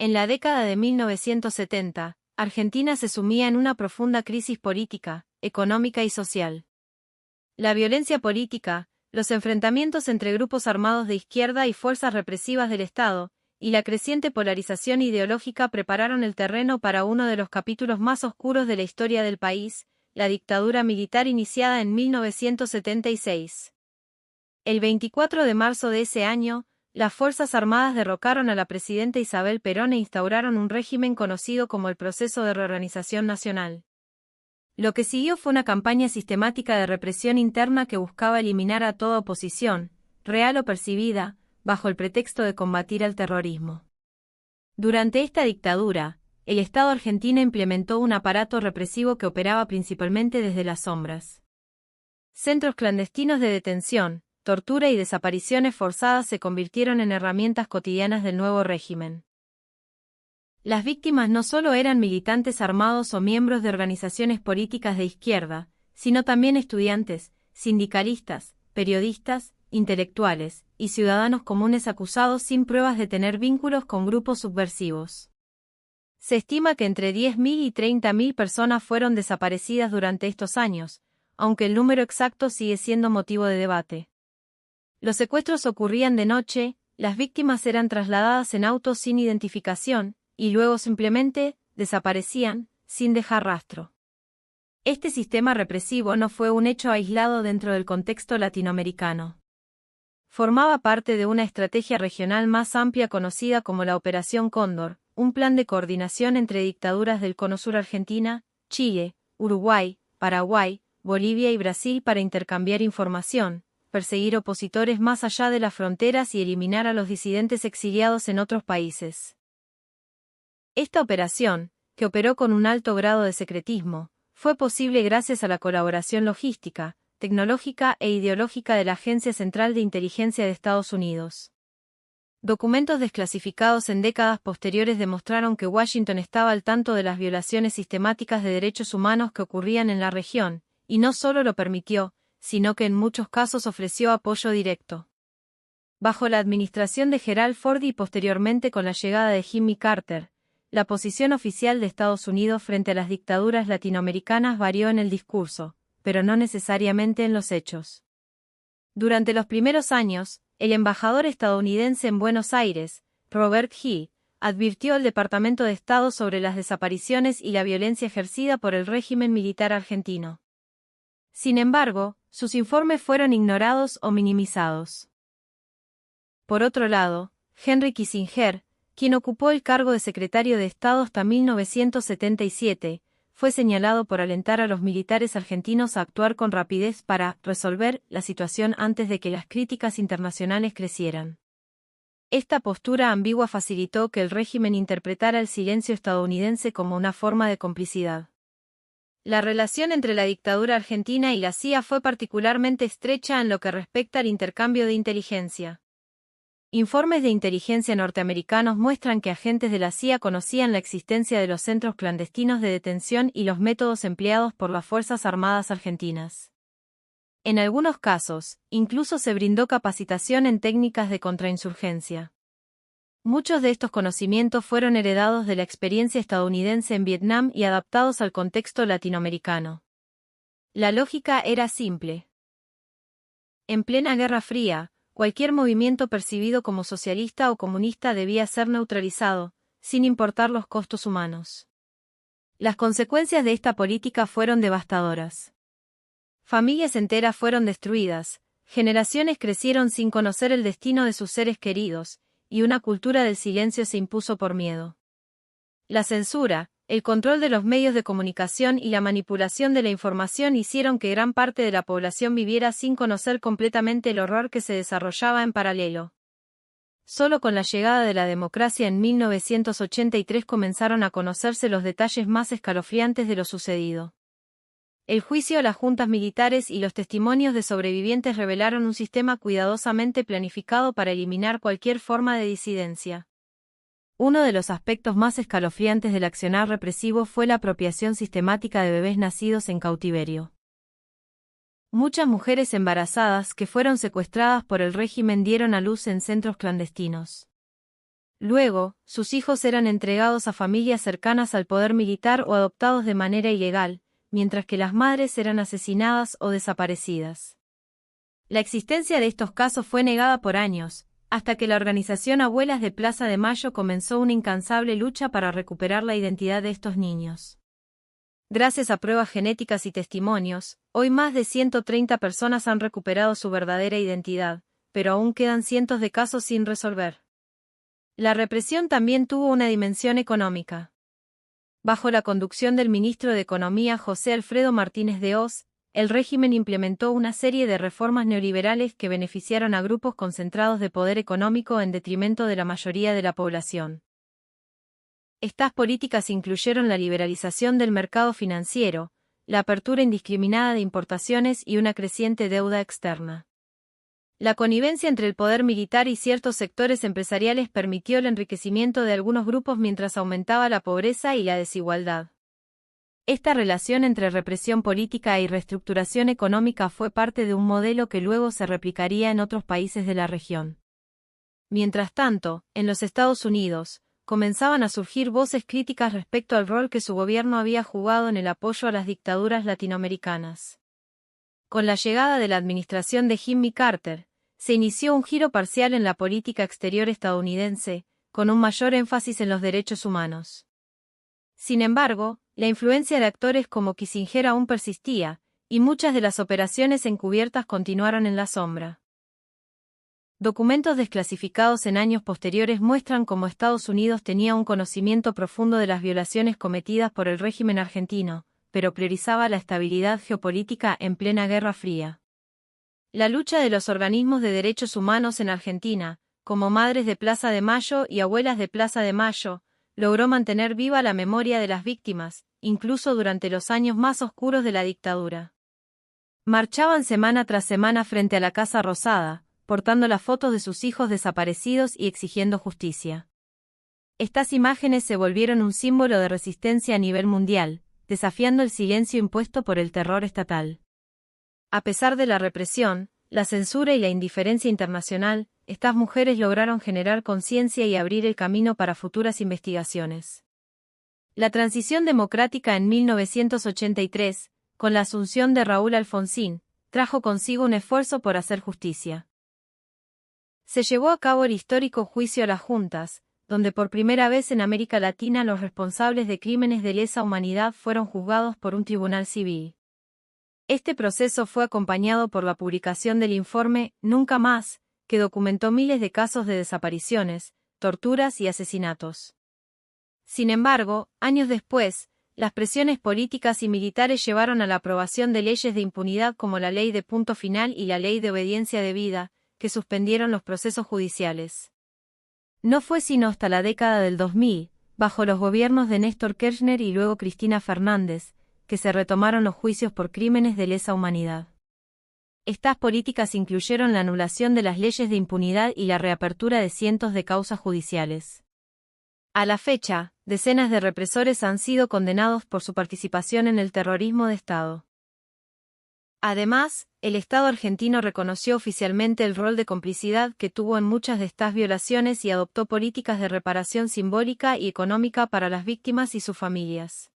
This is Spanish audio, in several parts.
En la década de 1970, Argentina se sumía en una profunda crisis política, económica y social. La violencia política, los enfrentamientos entre grupos armados de izquierda y fuerzas represivas del Estado, y la creciente polarización ideológica prepararon el terreno para uno de los capítulos más oscuros de la historia del país, la dictadura militar iniciada en 1976. El 24 de marzo de ese año, las Fuerzas Armadas derrocaron a la presidenta Isabel Perón e instauraron un régimen conocido como el Proceso de Reorganización Nacional. Lo que siguió fue una campaña sistemática de represión interna que buscaba eliminar a toda oposición, real o percibida, bajo el pretexto de combatir al terrorismo. Durante esta dictadura, el Estado argentino implementó un aparato represivo que operaba principalmente desde las sombras. Centros clandestinos de detención, tortura y desapariciones forzadas se convirtieron en herramientas cotidianas del nuevo régimen. Las víctimas no solo eran militantes armados o miembros de organizaciones políticas de izquierda, sino también estudiantes, sindicalistas, periodistas, intelectuales y ciudadanos comunes acusados sin pruebas de tener vínculos con grupos subversivos. Se estima que entre 10.000 y 30.000 personas fueron desaparecidas durante estos años, aunque el número exacto sigue siendo motivo de debate. Los secuestros ocurrían de noche, las víctimas eran trasladadas en autos sin identificación, y luego simplemente desaparecían, sin dejar rastro. Este sistema represivo no fue un hecho aislado dentro del contexto latinoamericano. Formaba parte de una estrategia regional más amplia conocida como la Operación Cóndor, un plan de coordinación entre dictaduras del Cono Sur Argentina, Chile, Uruguay, Paraguay, Bolivia y Brasil para intercambiar información, perseguir opositores más allá de las fronteras y eliminar a los disidentes exiliados en otros países. Esta operación, que operó con un alto grado de secretismo, fue posible gracias a la colaboración logística, tecnológica e ideológica de la Agencia Central de Inteligencia de Estados Unidos. Documentos desclasificados en décadas posteriores demostraron que Washington estaba al tanto de las violaciones sistemáticas de derechos humanos que ocurrían en la región, y no solo lo permitió, sino que en muchos casos ofreció apoyo directo. Bajo la administración de Gerald Ford y posteriormente con la llegada de Jimmy Carter, la posición oficial de Estados Unidos frente a las dictaduras latinoamericanas varió en el discurso, pero no necesariamente en los hechos. Durante los primeros años, el embajador estadounidense en Buenos Aires, Robert Hee, advirtió al Departamento de Estado sobre las desapariciones y la violencia ejercida por el régimen militar argentino. Sin embargo, sus informes fueron ignorados o minimizados. Por otro lado, Henry Kissinger, quien ocupó el cargo de secretario de Estado hasta 1977, fue señalado por alentar a los militares argentinos a actuar con rapidez para resolver la situación antes de que las críticas internacionales crecieran. Esta postura ambigua facilitó que el régimen interpretara el silencio estadounidense como una forma de complicidad. La relación entre la dictadura argentina y la CIA fue particularmente estrecha en lo que respecta al intercambio de inteligencia. Informes de inteligencia norteamericanos muestran que agentes de la CIA conocían la existencia de los centros clandestinos de detención y los métodos empleados por las Fuerzas Armadas argentinas. En algunos casos, incluso se brindó capacitación en técnicas de contrainsurgencia. Muchos de estos conocimientos fueron heredados de la experiencia estadounidense en Vietnam y adaptados al contexto latinoamericano. La lógica era simple. En plena Guerra Fría, cualquier movimiento percibido como socialista o comunista debía ser neutralizado, sin importar los costos humanos. Las consecuencias de esta política fueron devastadoras. Familias enteras fueron destruidas, generaciones crecieron sin conocer el destino de sus seres queridos, y una cultura del silencio se impuso por miedo. La censura, el control de los medios de comunicación y la manipulación de la información hicieron que gran parte de la población viviera sin conocer completamente el horror que se desarrollaba en paralelo. Solo con la llegada de la democracia en 1983 comenzaron a conocerse los detalles más escalofriantes de lo sucedido. El juicio a las juntas militares y los testimonios de sobrevivientes revelaron un sistema cuidadosamente planificado para eliminar cualquier forma de disidencia. Uno de los aspectos más escalofriantes del accionar represivo fue la apropiación sistemática de bebés nacidos en cautiverio. Muchas mujeres embarazadas que fueron secuestradas por el régimen dieron a luz en centros clandestinos. Luego, sus hijos eran entregados a familias cercanas al poder militar o adoptados de manera ilegal, mientras que las madres eran asesinadas o desaparecidas. La existencia de estos casos fue negada por años, hasta que la organización Abuelas de Plaza de Mayo comenzó una incansable lucha para recuperar la identidad de estos niños. Gracias a pruebas genéticas y testimonios, hoy más de 130 personas han recuperado su verdadera identidad, pero aún quedan cientos de casos sin resolver. La represión también tuvo una dimensión económica. Bajo la conducción del ministro de Economía José Alfredo Martínez de Hoz, el régimen implementó una serie de reformas neoliberales que beneficiaron a grupos concentrados de poder económico en detrimento de la mayoría de la población. Estas políticas incluyeron la liberalización del mercado financiero, la apertura indiscriminada de importaciones y una creciente deuda externa. La connivencia entre el poder militar y ciertos sectores empresariales permitió el enriquecimiento de algunos grupos mientras aumentaba la pobreza y la desigualdad. Esta relación entre represión política y reestructuración económica fue parte de un modelo que luego se replicaría en otros países de la región. Mientras tanto, en los Estados Unidos, comenzaban a surgir voces críticas respecto al rol que su gobierno había jugado en el apoyo a las dictaduras latinoamericanas. Con la llegada de la administración de Jimmy Carter, se inició un giro parcial en la política exterior estadounidense, con un mayor énfasis en los derechos humanos. Sin embargo, la influencia de actores como Kissinger aún persistía, y muchas de las operaciones encubiertas continuaron en la sombra. Documentos desclasificados en años posteriores muestran cómo Estados Unidos tenía un conocimiento profundo de las violaciones cometidas por el régimen argentino, pero priorizaba la estabilidad geopolítica en plena Guerra Fría. La lucha de los organismos de derechos humanos en Argentina, como Madres de Plaza de Mayo y Abuelas de Plaza de Mayo, logró mantener viva la memoria de las víctimas, incluso durante los años más oscuros de la dictadura. Marchaban semana tras semana frente a la Casa Rosada, portando las fotos de sus hijos desaparecidos y exigiendo justicia. Estas imágenes se volvieron un símbolo de resistencia a nivel mundial, desafiando el silencio impuesto por el terror estatal. A pesar de la represión, la censura y la indiferencia internacional, estas mujeres lograron generar conciencia y abrir el camino para futuras investigaciones. La transición democrática en 1983, con la asunción de Raúl Alfonsín, trajo consigo un esfuerzo por hacer justicia. Se llevó a cabo el histórico juicio a las juntas, donde por primera vez en América Latina los responsables de crímenes de lesa humanidad fueron juzgados por un tribunal civil. Este proceso fue acompañado por la publicación del informe Nunca Más, que documentó miles de casos de desapariciones, torturas y asesinatos. Sin embargo, años después, las presiones políticas y militares llevaron a la aprobación de leyes de impunidad como la Ley de Punto Final y la Ley de Obediencia Debida, que suspendieron los procesos judiciales. No fue sino hasta la década del 2000, bajo los gobiernos de Néstor Kirchner y luego Cristina Fernández, que se retomaron los juicios por crímenes de lesa humanidad. Estas políticas incluyeron la anulación de las leyes de impunidad y la reapertura de cientos de causas judiciales. A la fecha, decenas de represores han sido condenados por su participación en el terrorismo de Estado. Además, el Estado argentino reconoció oficialmente el rol de complicidad que tuvo en muchas de estas violaciones y adoptó políticas de reparación simbólica y económica para las víctimas y sus familias.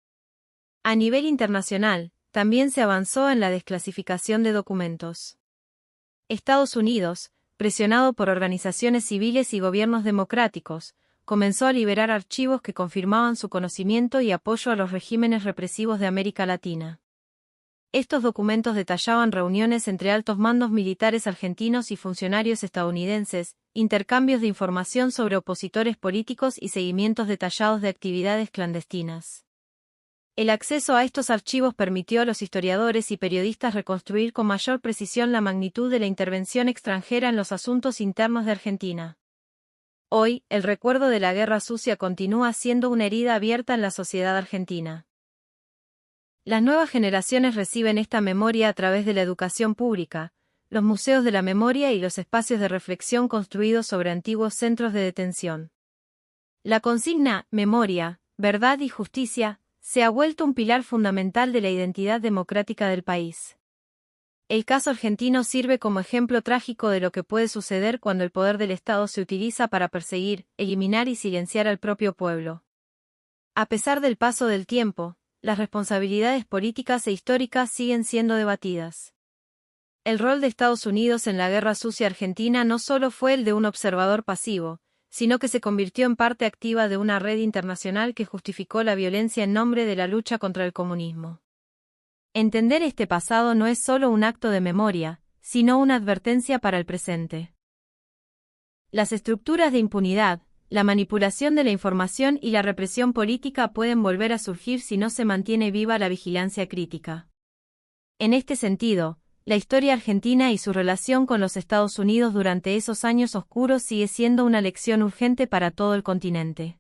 A nivel internacional, también se avanzó en la desclasificación de documentos. Estados Unidos, presionado por organizaciones civiles y gobiernos democráticos, comenzó a liberar archivos que confirmaban su conocimiento y apoyo a los regímenes represivos de América Latina. Estos documentos detallaban reuniones entre altos mandos militares argentinos y funcionarios estadounidenses, intercambios de información sobre opositores políticos y seguimientos detallados de actividades clandestinas. El acceso a estos archivos permitió a los historiadores y periodistas reconstruir con mayor precisión la magnitud de la intervención extranjera en los asuntos internos de Argentina. Hoy, el recuerdo de la Guerra Sucia continúa siendo una herida abierta en la sociedad argentina. Las nuevas generaciones reciben esta memoria a través de la educación pública, los museos de la memoria y los espacios de reflexión construidos sobre antiguos centros de detención. La consigna, memoria, verdad y justicia, se ha vuelto un pilar fundamental de la identidad democrática del país. El caso argentino sirve como ejemplo trágico de lo que puede suceder cuando el poder del Estado se utiliza para perseguir, eliminar y silenciar al propio pueblo. A pesar del paso del tiempo, las responsabilidades políticas e históricas siguen siendo debatidas. El rol de Estados Unidos en la Guerra Sucia Argentina no solo fue el de un observador pasivo, sino que se convirtió en parte activa de una red internacional que justificó la violencia en nombre de la lucha contra el comunismo. Entender este pasado no es solo un acto de memoria, sino una advertencia para el presente. Las estructuras de impunidad, la manipulación de la información y la represión política pueden volver a surgir si no se mantiene viva la vigilancia crítica. En este sentido, la historia argentina y su relación con los Estados Unidos durante esos años oscuros sigue siendo una lección urgente para todo el continente.